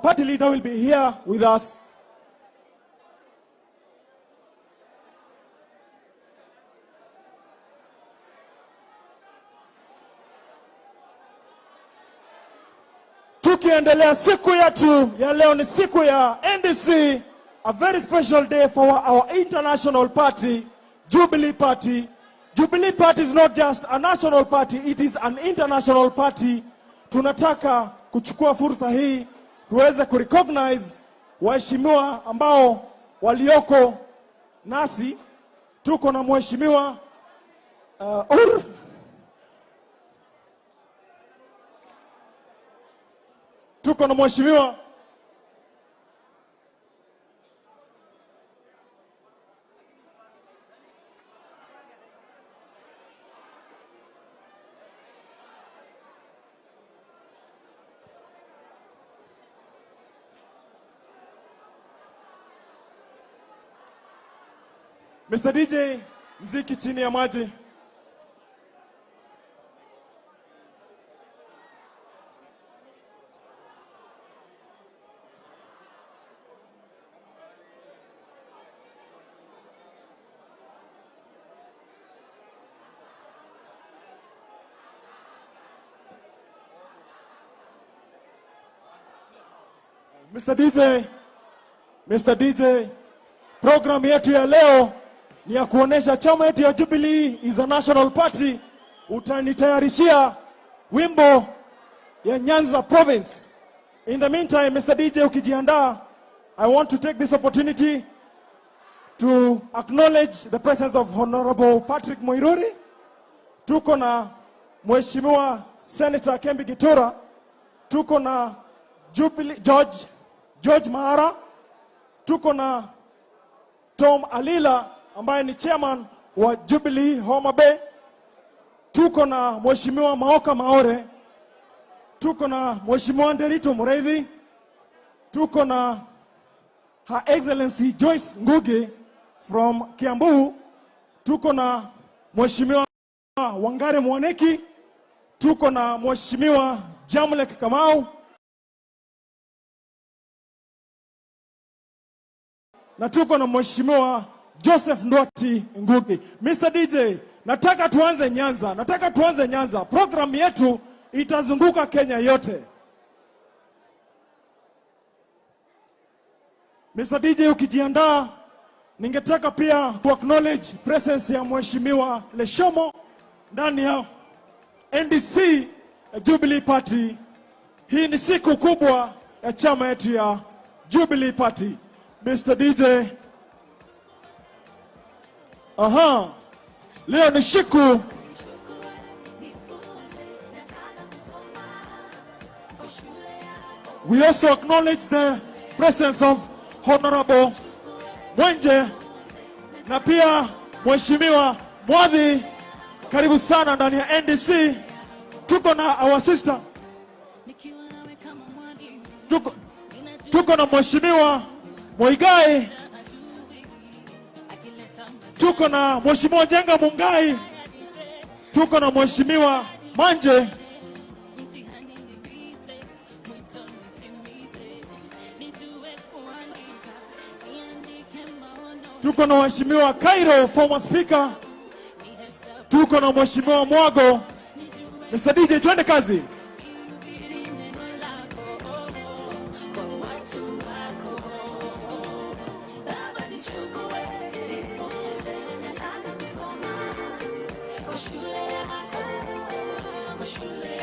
party leader will be here with us. Tukiendelea, siku yetu ya leo ni siku ya NDC, a very special day for our international party, Jubilee Party. Jubilee Party is not just a national party, it is an international party. Tunataka kuchukua fursa hii tuweze kurecognize waheshimiwa ambao walioko nasi. Tuko na mheshimiwa tuko na mheshimiwa Mr. DJ, mziki chini ya maji. Mr. DJ, program yetu ya leo ni ya kuonesha chama yetu ya Jubilee is a national party. Utanitayarishia wimbo ya Nyanza province. In the meantime, Mr. DJ ukijiandaa, I want to take this opportunity to acknowledge the presence of Honorable Patrick Moiruri. Tuko na Mheshimiwa Senator Kembi Gitura. Tuko na Jubilee George Mahara. Tuko na Tom Alila ambaye ni chairman wa Jubilee Homa Bay. Tuko na Mheshimiwa Maoka Maore. Tuko na Mheshimiwa Nderito Mureithi. Tuko na Her Excellency Joyce Ngugi from Kiambu. Tuko na Mheshimiwa Wangare Mwaneki. Tuko na Mheshimiwa Jamlek Kamau. Na tuko na Mheshimiwa Joseph Ndwati Ngugi. Mr. DJ, nataka tuanze Nyanza. Program yetu itazunguka Kenya yote. Mr. DJ ukijiandaa, ningetaka pia to acknowledge presence ya Mheshimiwa Leshomo ndani ya NDC Jubilee Party. Hii ni siku kubwa ya chama yetu ya Jubilee Party. Mr. DJ. Leo ni siku. We also acknowledge the presence of Honorable Mwenje na pia Mheshimiwa Mwadhi. Karibu sana ndani ya NDC. Tuko na our sister. Tuko na Mheshimiwa Moigai. Tuko na Mheshimiwa Jenga Mungai. Tuko na Mheshimiwa Manje. Tuko na Mheshimiwa Cairo, former speaker. Tuko na Mheshimiwa Mwago. Mr. DJ, twende kazi. Shule